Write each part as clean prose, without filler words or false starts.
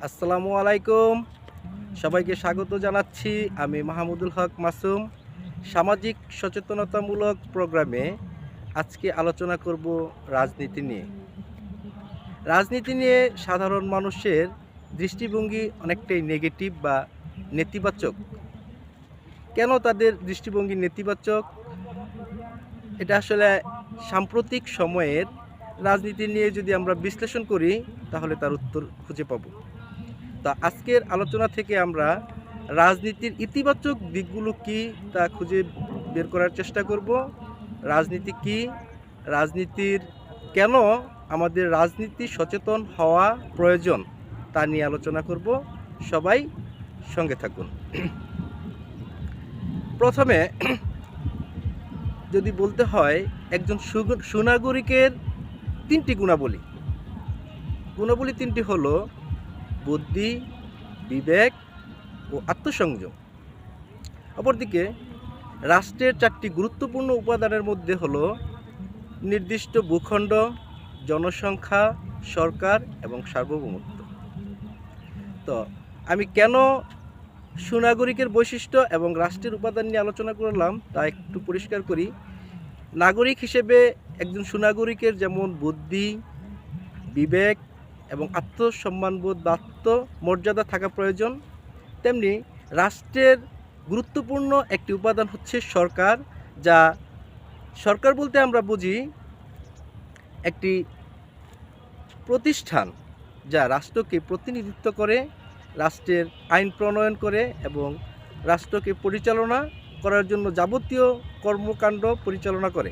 আসসালামু আলাইকুম। সবাইকে স্বাগত জানাচ্ছি। আমি মাহমুদুল হক মাসুম। সামাজিক সচেতনতামূলক প্রোগ্রামে আজকে আলোচনা করব রাজনীতি নিয়ে। রাজনীতি নিয়ে সাধারণ মানুষের দৃষ্টিভঙ্গি অনেকটাই নেগেটিভ বা নেতিবাচক। কেন তাদের দৃষ্টিভঙ্গি নেতিবাচক? এটা আসলে সাম্প্রতিক সময়ের রাজনীতি নিয়ে যদি আমরা বিশ্লেষণ করি তাহলে তার উত্তর খুঁজে পাব। তা আজকের আলোচনা থেকে আমরা রাজনীতির ইতিবাচক দিকগুলো কি তা খুঁজে বের করার চেষ্টা করব। রাজনীতি কি, রাজনীতির কেন আমাদের রাজনীতি সচেতন হওয়া প্রয়োজন তা নিয়ে আলোচনা করব। সবাই সঙ্গে থাকুন। প্রথমে যদি বলতে হয় একজন সুনাগরিকের তিনটি গুণাবলী তিনটি হলো বুদ্ধি, বিবেক ও আত্মসংযম। অপরদিকে রাষ্ট্রের চারটি গুরুত্বপূর্ণ উপাদানের মধ্যে হলো নির্দিষ্ট ভূখণ্ড, জনসংখ্যা, সরকার এবং সার্বভৌমত্ব। তো আমি কেন সুনাগরিকের বৈশিষ্ট্য এবং রাষ্ট্রের উপাদান নিয়ে আলোচনা করলাম তা একটু পরিষ্কার করি। নাগরিক হিসেবে একজন সুনাগরিকের যেমন বুদ্ধি, বিবেক এবং আত্মসম্মানবোধ বা আত্মমর্যাদা থাকা প্রয়োজন, তেমনি রাষ্ট্রের গুরুত্বপূর্ণ একটি উপাদান হচ্ছে সরকার। যা সরকার বলতে আমরা বুঝি একটি প্রতিষ্ঠান যা রাষ্ট্রকে প্রতিনিধিত্ব করে, রাষ্ট্রের আইন প্রণয়ন করে এবং রাষ্ট্রকে পরিচালনা করার জন্য যাবতীয় কর্মকাণ্ড পরিচালনা করে।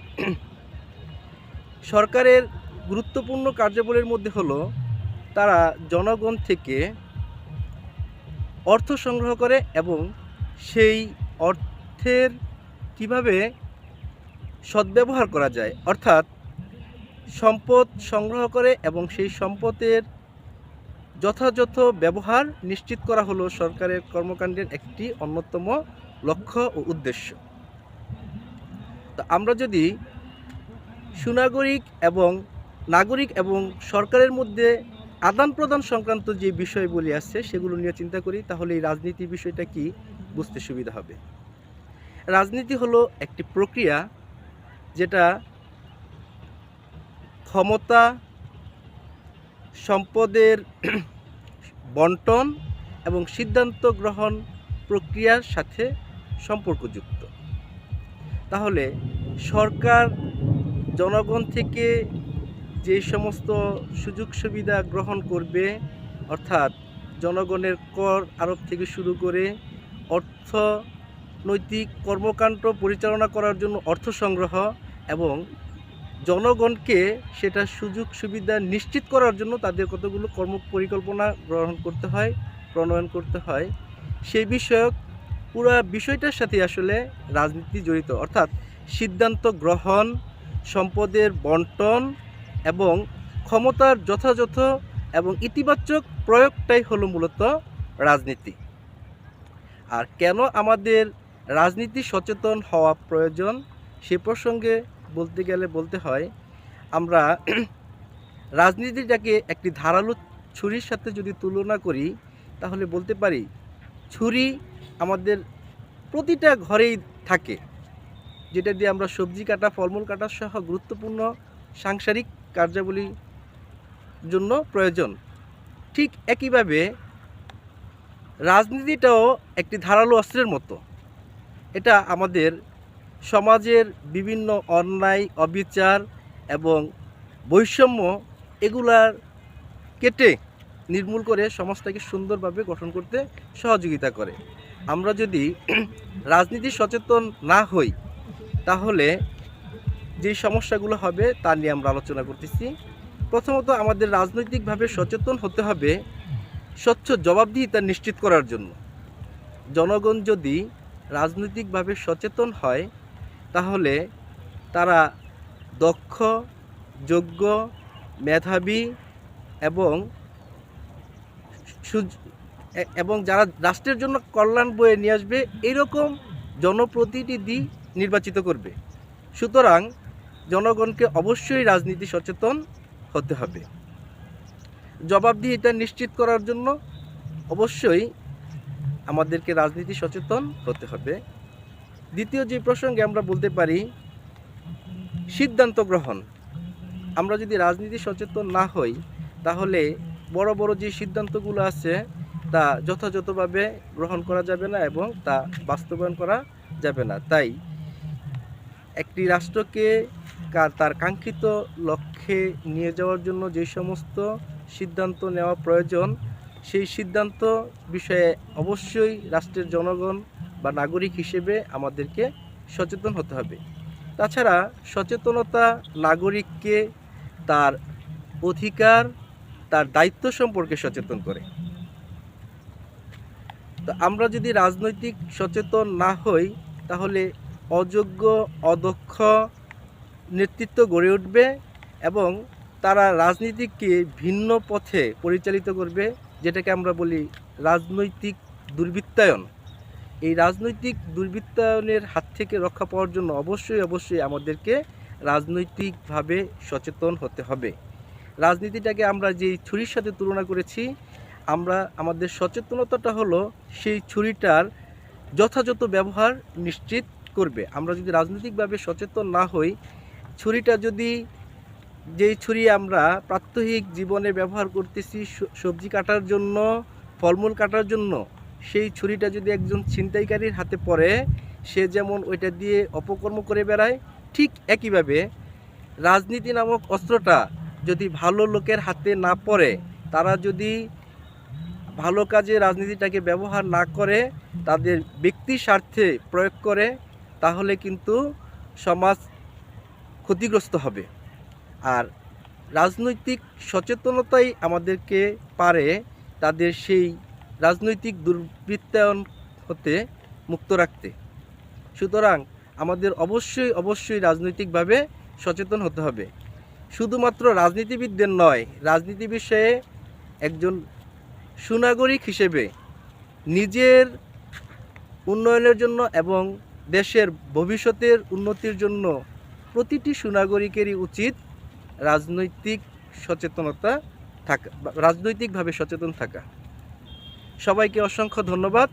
সরকারের গুরুত্বপূর্ণ কার্যাবলীর মধ্যে হলো তারা জনগণ থেকে অর্থ সংগ্রহ করে এবং সেই অর্থের কিভাবে সদ্ব্যবহার করা যায়, অর্থাৎ সম্পদ সংগ্রহ করে এবং সেই সম্পদের যথাযথ ব্যবহার নিশ্চিত করা হলো সরকারের কর্মকাণ্ডের একটি অন্যতম লক্ষ্য ও উদ্দেশ্য। তো আমরা যদি সুনাগরিক এবং নাগরিক এবং সরকারের মধ্যে আদান প্রদান সংক্রান্ত যে বিষয়গুলি আছে সেগুলো নিয়ে চিন্তা করি, তাহলে এই রাজনীতির বিষয়টা কি বুঝতে সুবিধা হবে। রাজনীতি হলো একটি প্রক্রিয়া যেটা ক্ষমতা, সম্পদের বন্টন এবং সিদ্ধান্ত গ্রহণ প্রক্রিয়ার সাথে সম্পর্কযুক্ত। তাহলে সরকার জনগণ থেকে যে সমস্ত সুযোগ সুবিধা গ্রহণ করবে, অর্থাৎ জনগণের কর আরোপ থেকে শুরু করে অর্থনৈতিক কর্মকাণ্ড পরিচালনা করার জন্য অর্থ সংগ্রহ এবং জনগণকে সেটা সুযোগ সুবিধা নিশ্চিত করার জন্য তাদের কতগুলো কর্ম পরিকল্পনা গ্রহণ করতে হয়, প্রণয়ন করতে হয়, সেই বিষয়ক পুরো বিষয়টার সাথে আসলে রাজনীতি জড়িত। অর্থাৎ সিদ্ধান্ত গ্রহণ, সম্পদের বন্টন এবং ক্ষমতার যথাযথ এবং ইতিবাচক প্রয়োগটাই হলো মূলত রাজনীতি। আর কেন আমাদের রাজনীতি সচেতন হওয়া প্রয়োজন সে প্রসঙ্গে বলতে গেলে বলতে হয়, আমরা রাজনীতিটাকে একটি ধারালো ছুরির সাথে যদি তুলনা করি তাহলে বলতে পারি ছুরি আমাদের প্রতিটা ঘরেই থাকে, যেটা দিয়ে আমরা সবজি কাটা, ফলমূল কাটা সহ গুরুত্বপূর্ণ সাংসারিক কার্যাবলীর জন্য প্রয়োজন। ঠিক একইভাবে রাজনীতিটাও একটি ধারালো অস্ত্রের মতো। এটা আমাদের সমাজের বিভিন্ন অন্যায়, অবিচার এবং বৈষম্য এগুলার কেটে নির্মূল করে সমাজটাকে সুন্দরভাবে গঠন করতে সহযোগিতা করে। আমরা যদি রাজনীতি সচেতন না হই তাহলে যে সমস্যাগুলো হবে তা নিয়ে আমরা আলোচনা করতেছি। প্রথমত আমাদের রাজনৈতিকভাবে সচেতন হতে হবে স্বচ্ছ জবাবদিহিতা নিশ্চিত করার জন্য। জনগণ যদি রাজনৈতিকভাবে সচেতন হয় তাহলে তারা দক্ষ, যোগ্য, মেধাবী এবং যারা রাষ্ট্রের জন্য কল্যাণ বয়ে নিয়ে আসবে এইরকম জনপ্রতিনিধি নির্বাচিত করবে। সুতরাং জনগণকে অবশ্যই রাজনীতি সচেতন হতে হবে। জবাবদিহিতা নিশ্চিত করার জন্য অবশ্যই আমাদেরকে রাজনীতি সচেতন হতে হবে। দ্বিতীয় যে প্রসঙ্গে আমরা বলতে পারি সিদ্ধান্ত গ্রহণ। আমরা যদি রাজনীতি সচেতন না হই তাহলে বড় বড় যে সিদ্ধান্তগুলো আছে তা যথাযথভাবে গ্রহণ করা যাবে না এবং তা বাস্তবায়ন করা যাবে না। তাই একটি রাষ্ট্রকে তার কাঙ্ক্ষিত লক্ষ্যে নিয়ে যাওয়ার জন্য যে সমস্ত সিদ্ধান্ত নেওয়া প্রয়োজন সেই সিদ্ধান্ত বিষয়ে অবশ্যই রাষ্ট্রের জনগণ বা নাগরিক হিসেবে আমাদেরকে সচেতন হতে হবে। তাছাড়া সচেতনতা নাগরিককে তার অধিকার তার দায়িত্ব সম্পর্কে সচেতন করে। তো আমরা যদি রাজনৈতিক সচেতন না হই তাহলে অযোগ্য অদক্ষ নেতৃত্ব গড়ে উঠবে এবং তারা রাজনীতিকে ভিন্ন পথে পরিচালিত করবে, যেটাকে আমরা বলি রাজনৈতিক দুর্বৃত্তায়ন। এই রাজনৈতিক দুর্বৃত্তায়নের হাত থেকে রক্ষা পাওয়ার জন্য অবশ্যই আমাদেরকে রাজনৈতিকভাবে সচেতন হতে হবে। রাজনীতিটাকে আমরা যেই ছুরির সাথে তুলনা করেছি, আমরা আমাদের সচেতনতাটা হলো সেই ছুরিটার যথাযথ ব্যবহার নিশ্চিত করবে। আমরা যদি রাজনৈতিকভাবে সচেতন না হই, ছুরিটা যদি যেই ছুরি আমরা প্রাত্যহিক জীবনে ব্যবহার করতেছি সবজি কাটার জন্য, ফলমূল কাটার জন্য, সেই ছুরিটা যদি একজন ছিনতাইকারীর হাতে পড়ে সে যেমন ওইটা দিয়ে অপকর্ম করে বেড়ায়, ঠিক একইভাবে রাজনীতি নামক অস্ত্রটা যদি ভালো লোকের হাতে না পড়ে, তারা যদি ভালো কাজে রাজনীতিটাকে ব্যবহার না করে তাদের ব্যক্তি স্বার্থে প্রয়োগ করে, তাহলে কিন্তু সমাজ ক্ষতিগ্রস্ত হবে। আর রাজনৈতিক সচেতনতাই আমাদেরকে পারে তাদের সেই রাজনৈতিক দুর্বৃত্তায়ন হতে মুক্ত রাখতে। সুতরাং আমাদের অবশ্যই রাজনৈতিকভাবে সচেতন হতে হবে। শুধুমাত্র রাজনীতিবিদদের নয়, রাজনীতি বিষয়ে একজন সুনাগরিক হিসেবে নিজের উন্নয়নের জন্য এবং দেশের ভবিষ্যতের উন্নতির জন্য প্রতিটি সুনাগরিকেরই উচিত রাজনৈতিকভাবে সচেতন থাকা। সবাইকে অসংখ্য ধন্যবাদ।